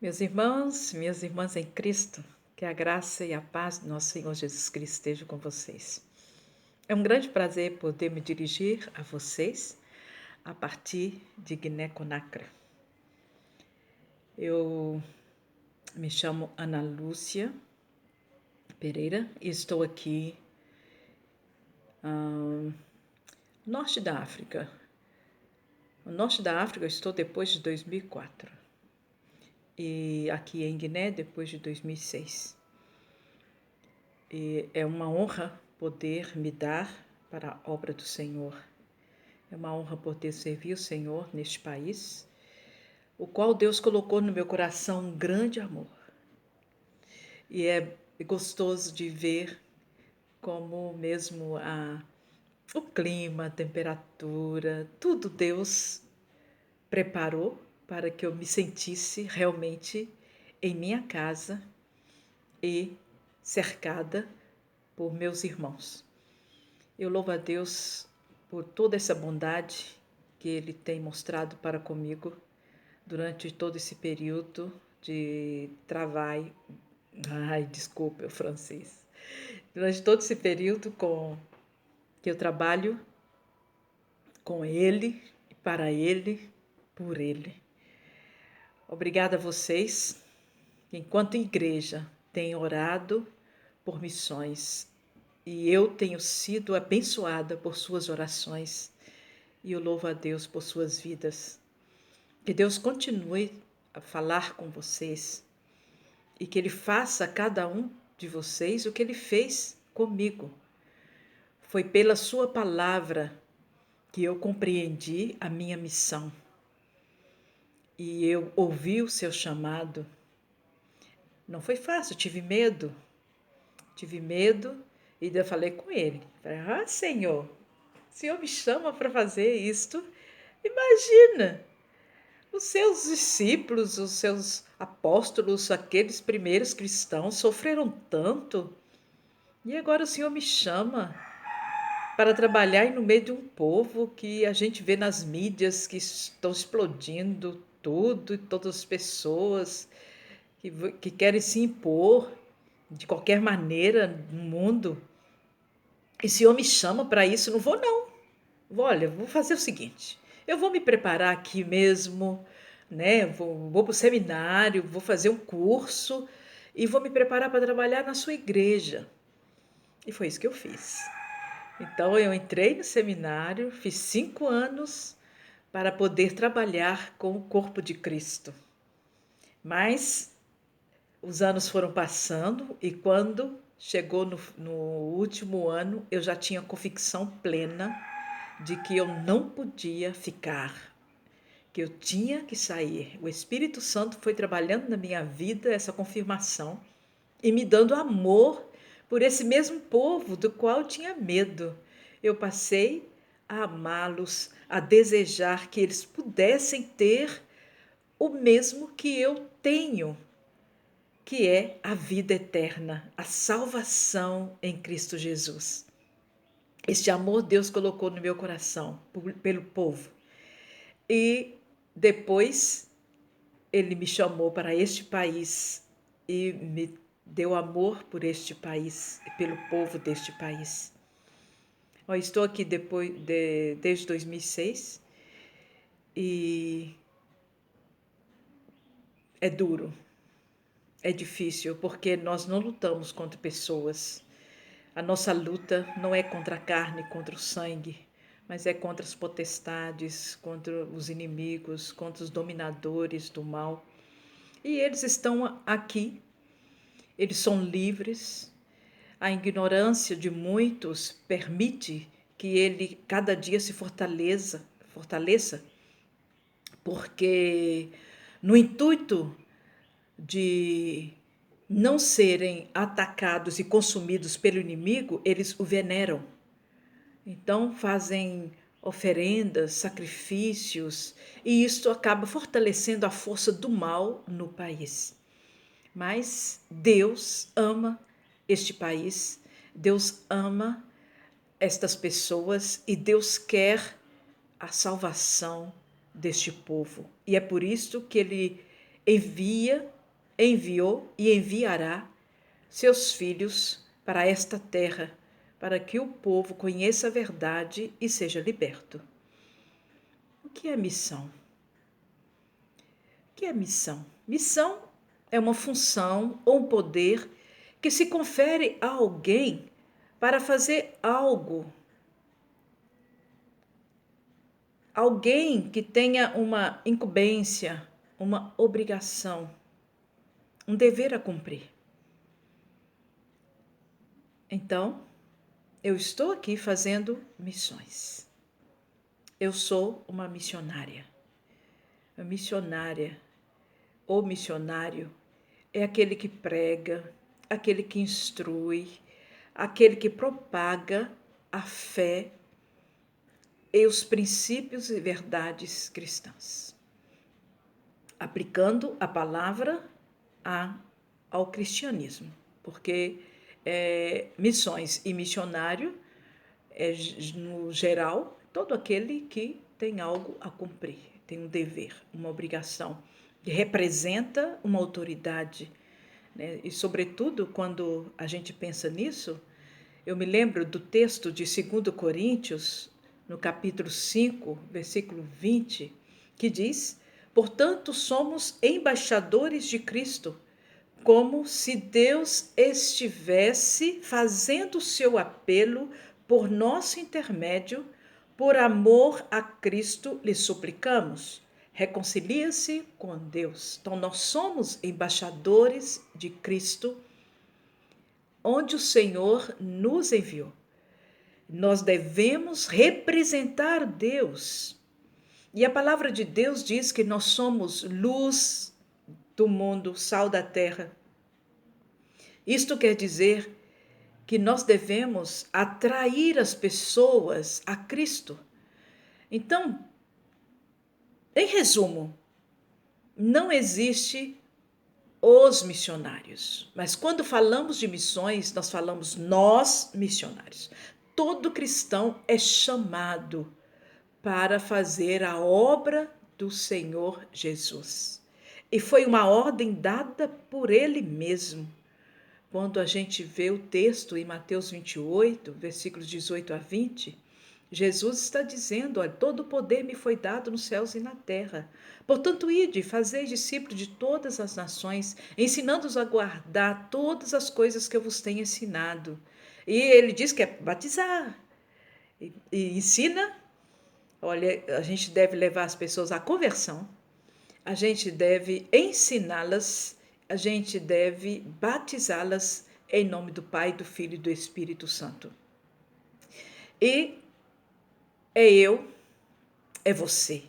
Meus irmãos, minhas irmãs em Cristo, que a graça e a paz do nosso Senhor Jesus Cristo estejam com vocês. É um grande prazer poder me dirigir a vocês a partir de Guiné-Conakry. Eu me chamo Ana Lúcia Pereira e estou aqui no norte da África. No norte da África eu estou depois de 2004 e aqui em Guiné depois de 2006. E é uma honra poder me dar para a obra do Senhor. É uma honra poder servir o Senhor neste país, o qual Deus colocou no meu coração um grande amor. E é gostoso de ver como mesmo o clima, a temperatura, tudo Deus preparou para que eu me sentisse realmente em minha casa e cercada por meus irmãos. Eu louvo a Deus por toda essa bondade que Ele tem mostrado para comigo durante todo esse período de trabalho. Ai, desculpa o francês. Durante todo esse período que eu trabalho com Ele, para Ele, por Ele. Obrigada a vocês que, enquanto igreja, têm orado por missões e eu tenho sido abençoada por suas orações e eu louvo a Deus por suas vidas. Que Deus continue a falar com vocês e que Ele faça a cada um de vocês o que Ele fez comigo. Foi pela sua palavra que eu compreendi a minha missão e eu ouvi o seu chamado. Não foi fácil, tive medo e eu falei com Ele. Falei, Senhor, o Senhor me chama para fazer isto? Imagina! Os seus discípulos, os seus apóstolos, aqueles primeiros cristãos sofreram tanto e agora o Senhor me chama para trabalhar no meio de um povo que a gente vê nas mídias que estão explodindo tudo e todas as pessoas que querem se impor de qualquer maneira no mundo. E o Senhor me chama para isso, não vou não. Olha, vou fazer o seguinte, eu vou me preparar aqui mesmo, né? Vou para o seminário, vou fazer um curso e vou me preparar para trabalhar na sua igreja. E foi isso que eu fiz. Então eu entrei no seminário, fiz 5 anos para poder trabalhar com o corpo de Cristo. Mas os anos foram passando e quando chegou no último ano, eu já tinha convicção plena de que eu não podia ficar, que eu tinha que sair. O Espírito Santo foi trabalhando na minha vida essa confirmação e me dando amor por esse mesmo povo do qual eu tinha medo. Eu passei a amá-los, a desejar que eles pudessem ter o mesmo que eu tenho, que é a vida eterna, a salvação em Cristo Jesus. Este amor Deus colocou no meu coração pelo povo. E depois Ele me chamou para este país e me deu amor por este país e pelo povo deste país. Eu estou aqui desde 2006 e é duro, é difícil, porque nós não lutamos contra pessoas. A nossa luta não é contra a carne, contra o sangue, mas é contra as potestades, contra os inimigos, contra os dominadores do mal. E eles estão aqui, eles são livres. A ignorância de muitos permite que ele cada dia se fortaleça, porque no intuito de não serem atacados e consumidos pelo inimigo, eles o veneram. Então fazem oferendas, sacrifícios, e isto acaba fortalecendo a força do mal no país. Mas Deus ama este país, Deus ama estas pessoas e Deus quer a salvação deste povo. E é por isso que Ele enviou e enviará seus filhos para esta terra, para que o povo conheça a verdade e seja liberto. O que é missão? O que é missão? Missão é uma função ou um poder que se confere a alguém para fazer algo. Alguém que tenha uma incumbência, uma obrigação, um dever a cumprir. Então, eu estou aqui fazendo missões. Eu sou uma missionária. A missionária ou missionário é aquele que prega, aquele que instrui, aquele que propaga a fé e os princípios e verdades cristãs, aplicando a palavra ao cristianismo, porque missões e missionário no geral, todo aquele que tem algo a cumprir, tem um dever, uma obrigação, que representa uma autoridade, né? E, sobretudo, quando a gente pensa nisso, eu me lembro do texto de 2 Coríntios, no capítulo 5, versículo 20, que diz: portanto, somos embaixadores de Cristo, como se Deus estivesse fazendo o seu apelo por nosso intermédio, por amor a Cristo lhe suplicamos. Reconcilia-se com Deus. Então, nós somos embaixadores de Cristo, onde o Senhor nos enviou. Nós devemos representar Deus. E a palavra de Deus diz que nós somos luz do mundo, sal da terra. Isto quer dizer que nós devemos atrair as pessoas a Cristo. Então, em resumo, não existe os missionários, mas quando falamos de missões, nós falamos nós missionários. Todo cristão é chamado para fazer a obra do Senhor Jesus. E foi uma ordem dada por Ele mesmo. Quando a gente vê o texto em Mateus 28, versículos 18 a 20, Jesus está dizendo: olha, todo o poder me foi dado nos céus e na terra. Portanto, ide, fazei discípulos de todas as nações, ensinando-os a guardar todas as coisas que eu vos tenho ensinado. E ele diz que é batizar. E ensina, olha, a gente deve levar as pessoas à conversão, a gente deve ensiná-las, a gente deve batizá-las em nome do Pai, do Filho e do Espírito Santo. E é eu, é você.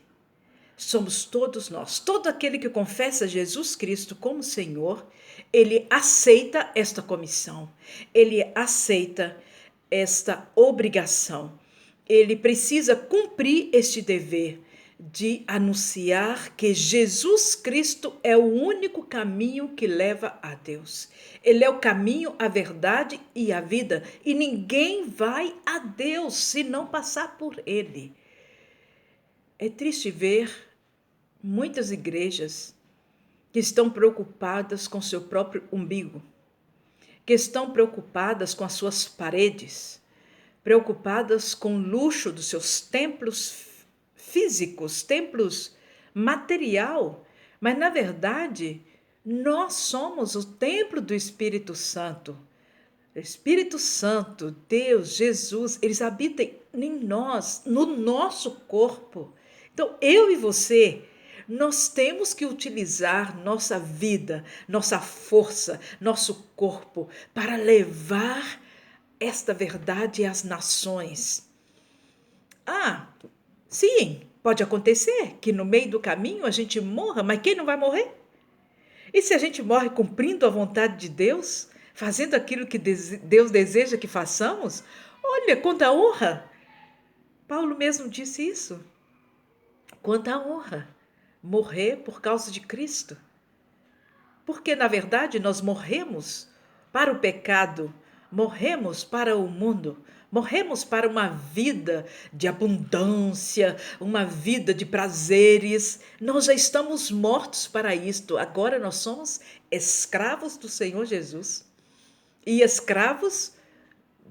Somos todos nós. Todo aquele que confessa Jesus Cristo como Senhor, ele aceita esta comissão, ele aceita esta obrigação. Ele precisa cumprir este dever de anunciar que Jesus Cristo é o único caminho que leva a Deus. Ele é o caminho, a verdade e a vida. E ninguém vai a Deus se não passar por ele. É triste ver muitas igrejas que estão preocupadas com seu próprio umbigo, que estão preocupadas com as suas paredes, preocupadas com o luxo dos seus templos físicos, templos material, mas na verdade nós somos o templo do Espírito Santo. O Espírito Santo, Deus, Jesus, eles habitam em nós, no nosso corpo. Então eu e você, nós temos que utilizar nossa vida, nossa força, nosso corpo para levar esta verdade às nações. Sim, pode acontecer que no meio do caminho a gente morra, mas quem não vai morrer? E se a gente morre cumprindo a vontade de Deus, fazendo aquilo que Deus deseja que façamos? Olha, quanta honra! Paulo mesmo disse isso. Quanta honra morrer por causa de Cristo. Porque, na verdade, nós morremos para o pecado, morremos para o mundo, Morremos para uma vida de abundância, uma vida de prazeres. Nós já estamos mortos para isto. Agora nós somos escravos do Senhor Jesus e escravos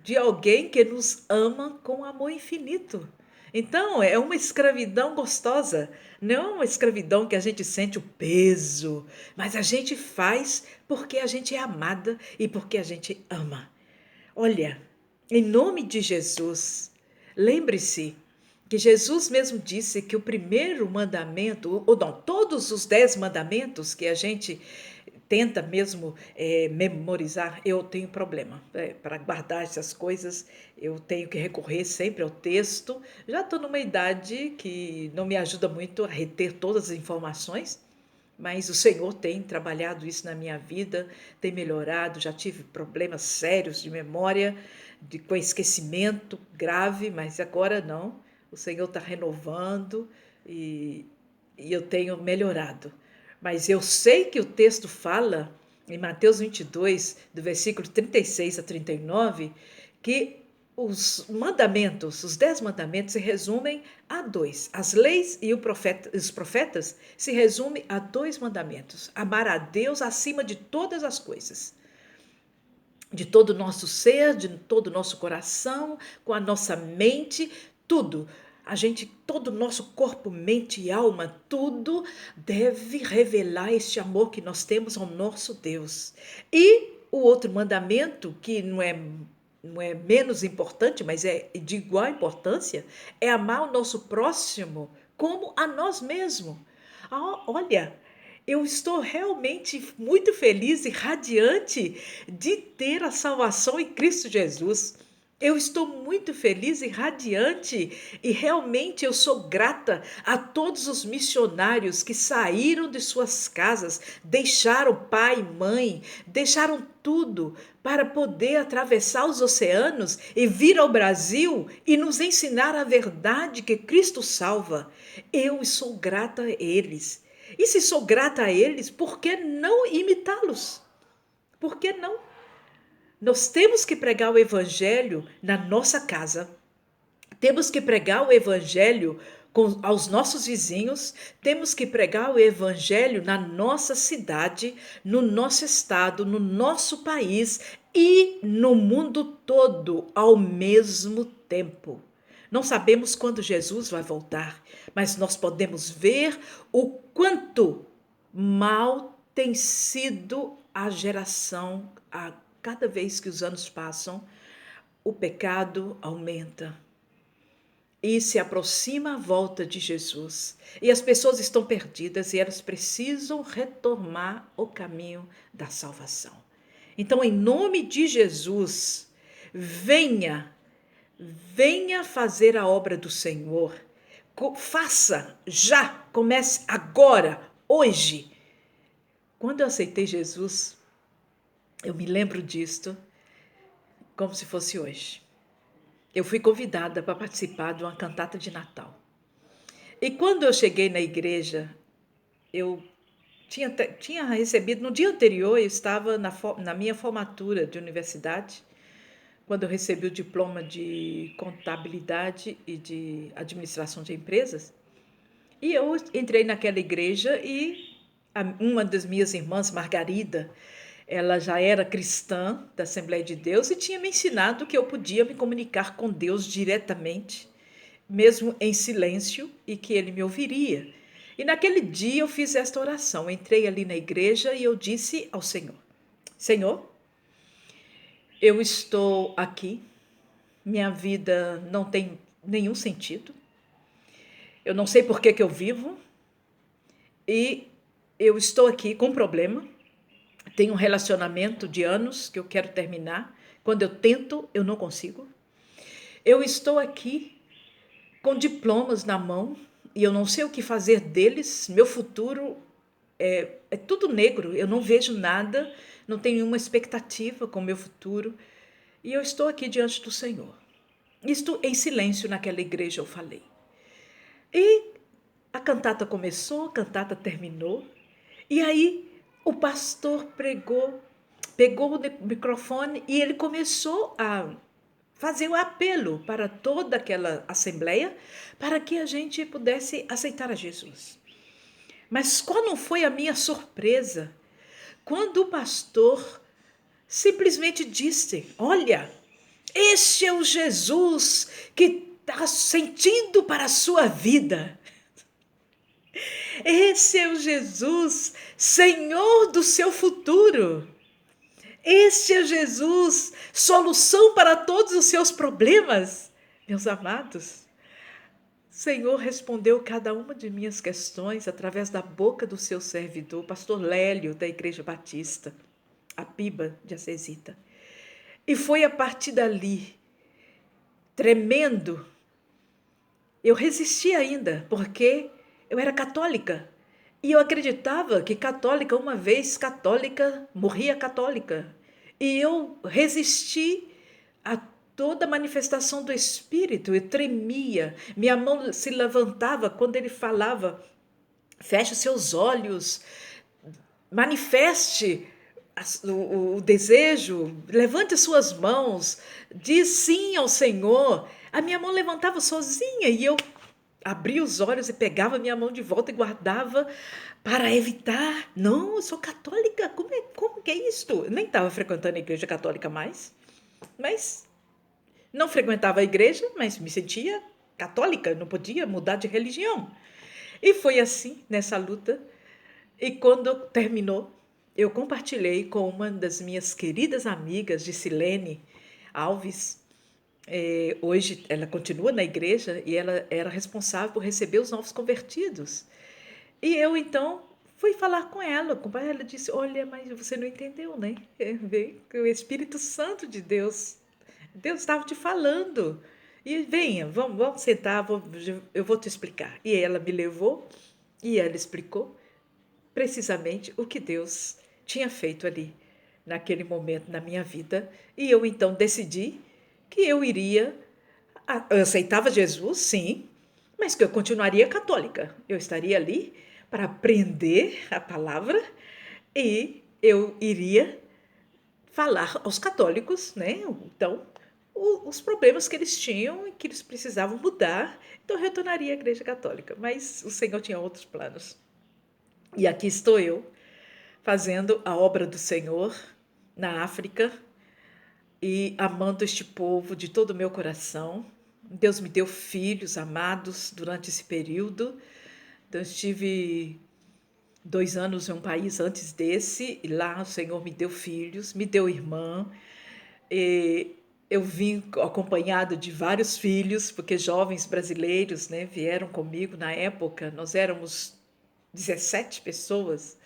de alguém que nos ama com amor infinito. Então, é uma escravidão gostosa, não é uma escravidão que a gente sente o peso, mas a gente faz porque a gente é amada e porque a gente ama. Olha, em nome de Jesus, lembre-se que Jesus mesmo disse que o primeiro mandamento, ou não, todos os 10 mandamentos que a gente tenta mesmo memorizar, eu tenho problema. Para guardar essas coisas, eu tenho que recorrer sempre ao texto. Já estou numa idade que não me ajuda muito a reter todas as informações, mas o Senhor tem trabalhado isso na minha vida, tem melhorado. Já tive problemas sérios de memória, com esquecimento grave, mas agora não. O Senhor está renovando e eu tenho melhorado. Mas eu sei que o texto fala, em Mateus 22, do versículo 36 a 39, que os mandamentos, os 10 mandamentos, se resumem a dois. As leis e os profetas se resumem a dois mandamentos: amar a Deus acima de todas as coisas, de todo o nosso ser, de todo o nosso coração, com a nossa mente, tudo. A gente, todo o nosso corpo, mente e alma, tudo deve revelar este amor que nós temos ao nosso Deus. E o outro mandamento, que não é menos importante, mas é de igual importância, é amar o nosso próximo como a nós mesmos. Olha, eu estou realmente muito feliz e radiante de ter a salvação em Cristo Jesus. Eu estou muito feliz e radiante e realmente eu sou grata a todos os missionários que saíram de suas casas, deixaram pai e mãe, deixaram tudo para poder atravessar os oceanos e vir ao Brasil e nos ensinar a verdade que Cristo salva. Eu sou grata a eles. E se sou grata a eles, por que não imitá-los? Por que não? Nós temos que pregar o evangelho na nossa casa. Temos que pregar o evangelho aos nossos vizinhos, temos que pregar o evangelho na nossa cidade, no nosso estado, no nosso país e no mundo todo ao mesmo tempo. Não sabemos quando Jesus vai voltar, mas nós podemos ver o quanto mal tem sido a geração. A cada vez que os anos passam, o pecado aumenta e se aproxima a volta de Jesus. E as pessoas estão perdidas e elas precisam retomar o caminho da salvação. Então, em nome de Jesus, venha fazer a obra do Senhor. Faça já, comece agora, hoje. Quando eu aceitei Jesus, eu me lembro disto como se fosse hoje. Eu fui convidada para participar de uma cantata de Natal. E quando eu cheguei na igreja, eu tinha recebido, no dia anterior, eu estava na minha formatura de universidade, quando eu recebi o diploma de contabilidade e de administração de empresas. E eu entrei naquela igreja e uma das minhas irmãs, Margarida, ela já era cristã da Assembleia de Deus e tinha me ensinado que eu podia me comunicar com Deus diretamente, mesmo em silêncio, e que ele me ouviria. E naquele dia eu fiz esta oração, entrei ali na igreja e eu disse ao Senhor: Senhor, eu estou aqui, minha vida não tem nenhum sentido, eu não sei por que eu vivo e eu estou aqui com um problema. Tenho um relacionamento de anos que eu quero terminar. Quando eu tento, eu não consigo. Eu estou aqui com diplomas na mão e eu não sei o que fazer deles. Meu futuro é tudo negro. Eu não vejo nada, não tenho nenhuma expectativa com o meu futuro. E eu estou aqui diante do Senhor. Isto em silêncio naquela igreja eu falei. E a cantata começou, a cantata terminou. E aí o pastor pegou o microfone e ele começou a fazer o apelo para toda aquela assembleia para que a gente pudesse aceitar a Jesus. Mas qual não foi a minha surpresa quando o pastor simplesmente disse: olha, este é o Jesus que está sentindo para a sua vida. Esse é o Jesus, Senhor do seu futuro. Este é Jesus, solução para todos os seus problemas. Meus amados, o Senhor respondeu cada uma de minhas questões através da boca do seu servidor, pastor Lélio, da Igreja Batista, a Piba de Acesita. E foi a partir dali, tremendo, eu resisti ainda, porque eu era católica. E eu acreditava que católica, uma vez católica, morria católica. E eu resisti a toda manifestação do Espírito, eu tremia, minha mão se levantava quando ele falava: feche os seus olhos, manifeste o desejo, levante as suas mãos, diz sim ao Senhor. A minha mão levantava sozinha e eu abria os olhos e pegava minha mão de volta e guardava para evitar. Não, eu sou católica, como que é isto? Eu nem estava frequentando a igreja católica mais, mas não frequentava a igreja, mas me sentia católica, não podia mudar de religião. E foi assim, nessa luta. E quando terminou, eu compartilhei com uma das minhas queridas amigas, Gisilene Alves. Hoje ela continua na igreja e ela era responsável por receber os novos convertidos. E eu, então, fui falar com ela. Ela disse: olha, mas você não entendeu, né? O Espírito Santo de Deus, Deus estava te falando. E venha, vamos sentar, eu vou te explicar. E ela me levou e ela explicou precisamente o que Deus tinha feito ali, naquele momento na minha vida. E eu então decidi que eu iria, eu aceitava Jesus, sim, mas que eu continuaria católica. Eu estaria ali para aprender a palavra e eu iria falar aos católicos, né? Então, os problemas que eles tinham e que eles precisavam mudar. Então, eu retornaria à Igreja Católica. Mas o Senhor tinha outros planos. E aqui estou eu, fazendo a obra do Senhor na África e amando este povo de todo o meu coração. Deus me deu filhos amados durante esse período. Então, eu estive 2 anos em um país antes desse, e lá o Senhor me deu filhos, me deu irmã. E eu vim acompanhado de vários filhos, porque jovens brasileiros, né, vieram comigo na época. Nós éramos 17 pessoas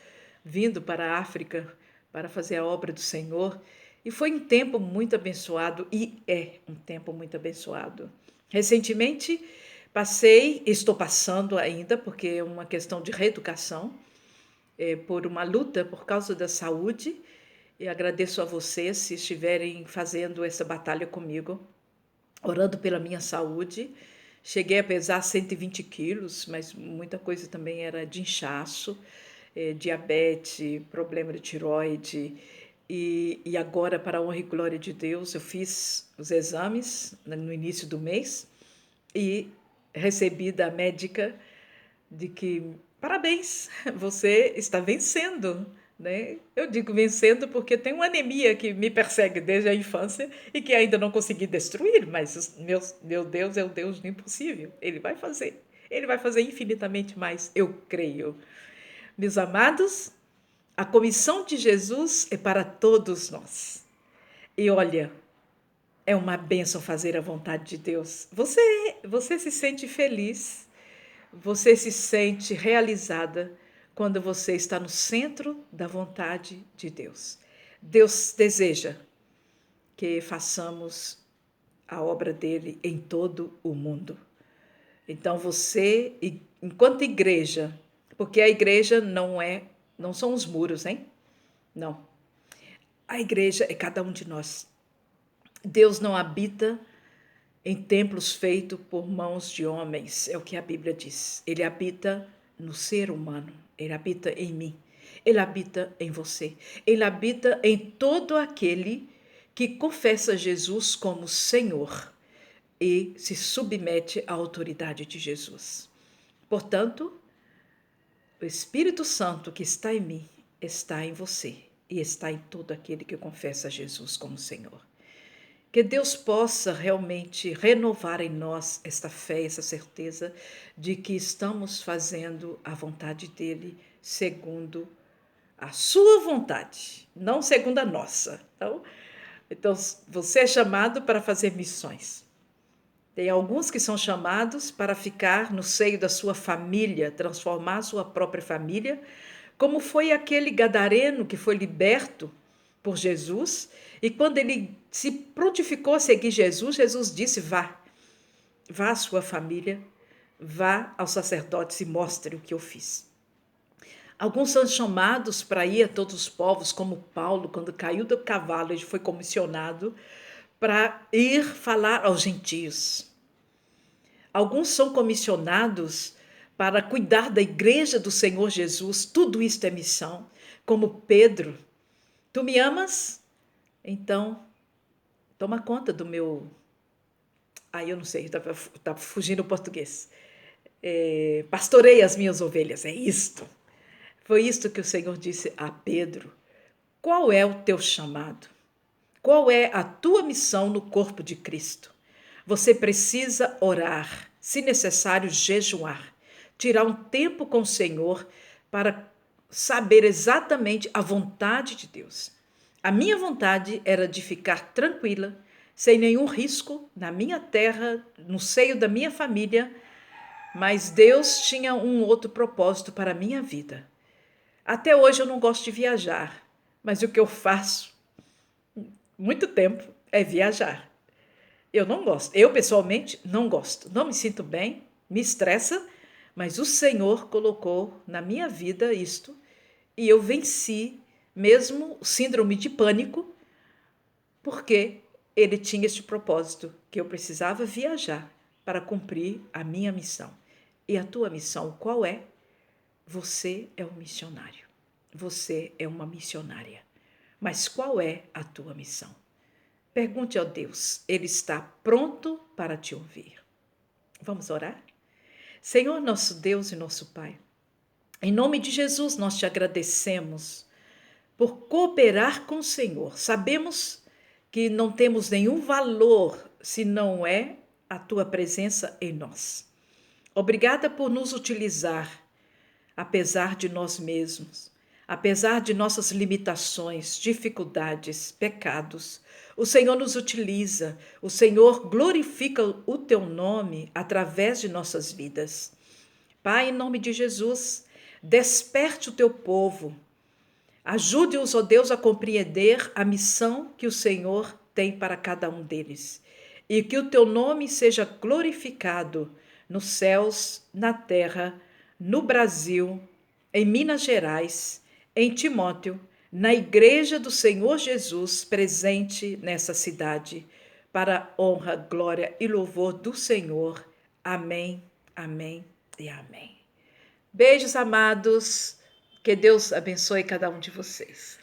vindo para a África para fazer a obra do Senhor. E foi um tempo muito abençoado, e é um tempo muito abençoado. Recentemente estou passando ainda, porque é uma questão de reeducação, por uma luta por causa da saúde. E agradeço a vocês se estiverem fazendo essa batalha comigo, orando pela minha saúde. Cheguei a pesar 120 quilos, mas muita coisa também era de inchaço, diabetes, problema de tiroide. E agora, para a honra e glória de Deus, eu fiz os exames no início do mês e recebi da médica de que, parabéns, você está vencendo, né? Eu digo vencendo porque tem uma anemia que me persegue desde a infância e que ainda não consegui destruir, mas meu Deus é o Deus do impossível. Ele vai fazer infinitamente mais, eu creio. Meus amados, a comissão de Jesus é para todos nós. E olha, é uma bênção fazer a vontade de Deus. Você se sente feliz, você se sente realizada quando você está no centro da vontade de Deus. Deus deseja que façamos a obra dele em todo o mundo. Então você, enquanto igreja, porque a igreja não são os muros, hein? Não. A igreja é cada um de nós. Deus não habita em templos feitos por mãos de homens, é o que a Bíblia diz. Ele habita no ser humano, ele habita em mim, ele habita em você, ele habita em todo aquele que confessa Jesus como Senhor e se submete à autoridade de Jesus. Portanto, o Espírito Santo que está em mim está em você e está em todo aquele que confessa Jesus como Senhor. Que Deus possa realmente renovar em nós esta fé, essa certeza de que estamos fazendo a vontade dele segundo a sua vontade, não segundo a nossa. Então você é chamado para fazer missões. Tem alguns que são chamados para ficar no seio da sua família, transformar a sua própria família, como foi aquele gadareno que foi liberto por Jesus, e quando ele se prontificou a seguir Jesus, Jesus disse: vá à sua família, vá aos sacerdotes e mostre o que eu fiz. Alguns são chamados para ir a todos os povos, como Paulo, quando caiu do cavalo, ele foi comissionado para ir falar aos gentios. Alguns são comissionados para cuidar da igreja do Senhor Jesus, tudo isso é missão, como Pedro. Tu me amas? Então, toma conta do meu... eu não sei, tá fugindo o português. Pastorei as minhas ovelhas, é isto. Foi isto que o Senhor disse a Pedro. Qual é o teu chamado? Qual é a tua missão no corpo de Cristo? Você precisa orar, se necessário, jejuar, tirar um tempo com o Senhor para saber exatamente a vontade de Deus. A minha vontade era de ficar tranquila, sem nenhum risco, na minha terra, no seio da minha família, mas Deus tinha um outro propósito para a minha vida. Até hoje eu não gosto de viajar, mas o que eu faço muito tempo é viajar. Eu não gosto, eu pessoalmente não gosto, não me sinto bem, me estressa, mas o Senhor colocou na minha vida isto e eu venci mesmo o síndrome de pânico, porque ele tinha este propósito, que eu precisava viajar para cumprir a minha missão. E a tua missão qual é? Você é um missionário, você é uma missionária. Mas qual é a tua missão? Pergunte ao Deus, Ele está pronto para te ouvir. Vamos orar? Senhor, nosso Deus e nosso Pai, em nome de Jesus nós te agradecemos por cooperar com o Senhor. Sabemos que não temos nenhum valor se não é a tua presença em nós. Obrigada por nos utilizar, apesar de nós mesmos, apesar de nossas limitações, dificuldades, pecados. O Senhor nos utiliza, o Senhor glorifica o teu nome através de nossas vidas. Pai, em nome de Jesus, desperte o teu povo. Ajude-os, ó Deus, a compreender a missão que o Senhor tem para cada um deles. E que o teu nome seja glorificado nos céus, na terra, no Brasil, em Minas Gerais, em Timóteo, na igreja do Senhor Jesus presente nessa cidade, para a honra, glória e louvor do Senhor. Amém, amém e amém. Beijos, amados. Que Deus abençoe cada um de vocês.